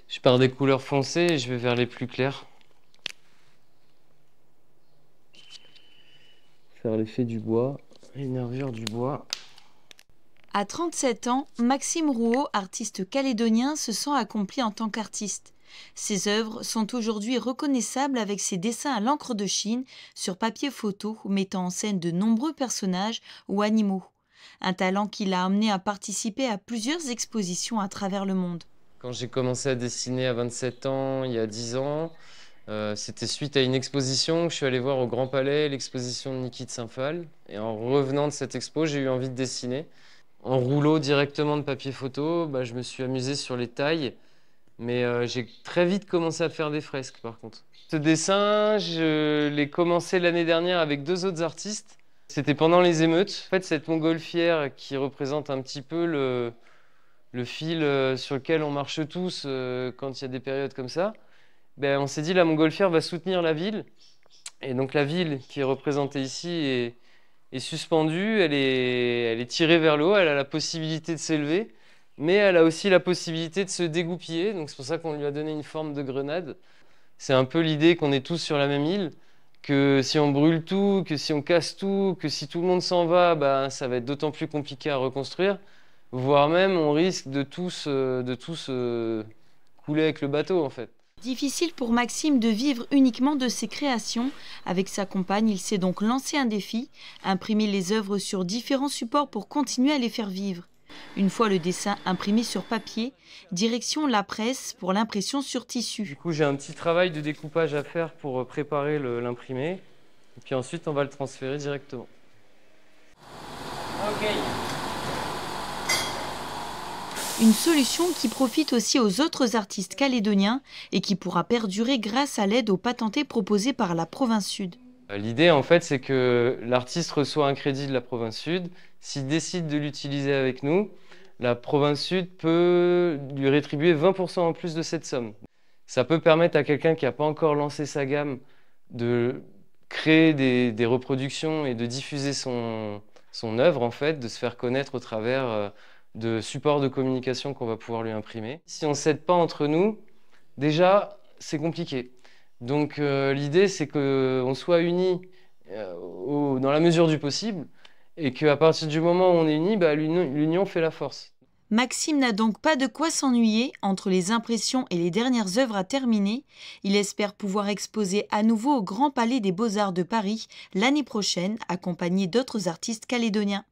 Je pars des couleurs foncées et je vais vers les plus claires. Faire l'effet du bois, les nervures du bois. À 37 ans, Maxime Rouault, artiste calédonien, se sent accompli en tant qu'artiste. Ses œuvres sont aujourd'hui reconnaissables avec ses dessins à l'encre de Chine sur papier photo mettant en scène de nombreux personnages ou animaux. Un talent qui l'a amené à participer à plusieurs expositions à travers le monde. Quand j'ai commencé à dessiner à 27 ans, il y a 10 ans, c'était suite à une exposition que je suis allé voir au Grand Palais, l'exposition de Niki de Saint-Phal. Et en revenant de cette expo, j'ai eu envie de dessiner. En rouleau directement de papier photo, je me suis amusé sur les tailles, mais j'ai très vite commencé à faire des fresques par contre. Ce dessin, je l'ai commencé l'année dernière avec deux autres artistes. C'était pendant les émeutes. En fait, cette montgolfière qui représente un petit peu le fil sur lequel on marche tous quand il y a des périodes comme ça, on s'est dit la montgolfière va soutenir la ville. Et donc la ville qui est représentée ici est suspendue, elle est tirée vers le haut, elle a la possibilité de s'élever, mais elle a aussi la possibilité de se dégoupiller. Donc c'est pour ça qu'on lui a donné une forme de grenade. C'est un peu l'idée qu'on est tous sur la même île, que si on brûle tout, que si on casse tout, que si tout le monde s'en va, ça va être d'autant plus compliqué à reconstruire, voire même on risque de tous couler avec le bateau en fait. Difficile pour Maxime de vivre uniquement de ses créations. Avec sa compagne, il s'est donc lancé un défi, imprimer les œuvres sur différents supports pour continuer à les faire vivre. Une fois le dessin imprimé sur papier, direction la presse pour l'impression sur tissu. Du coup, j'ai un petit travail de découpage à faire pour préparer l'imprimé. Et puis ensuite, on va le transférer directement. Ok. Une solution qui profite aussi aux autres artistes calédoniens et qui pourra perdurer grâce à l'aide aux patentés proposés par la Province Sud. L'idée, en fait, c'est que l'artiste reçoit un crédit de la Province Sud. S'il décide de l'utiliser avec nous, la Province Sud peut lui rétribuer 20% en plus de cette somme. Ça peut permettre à quelqu'un qui n'a pas encore lancé sa gamme de créer des reproductions et de diffuser son œuvre, en fait, de se faire connaître au travers de supports de communication qu'on va pouvoir lui imprimer. Si on ne s'aide pas entre nous, déjà, c'est compliqué. Donc l'idée, c'est qu'on soit unis dans la mesure du possible et qu'à partir du moment où on est unis, l'union fait la force. Maxime n'a donc pas de quoi s'ennuyer entre les impressions et les dernières œuvres à terminer. Il espère pouvoir exposer à nouveau au Grand Palais des Beaux-Arts de Paris l'année prochaine, accompagné d'autres artistes calédoniens.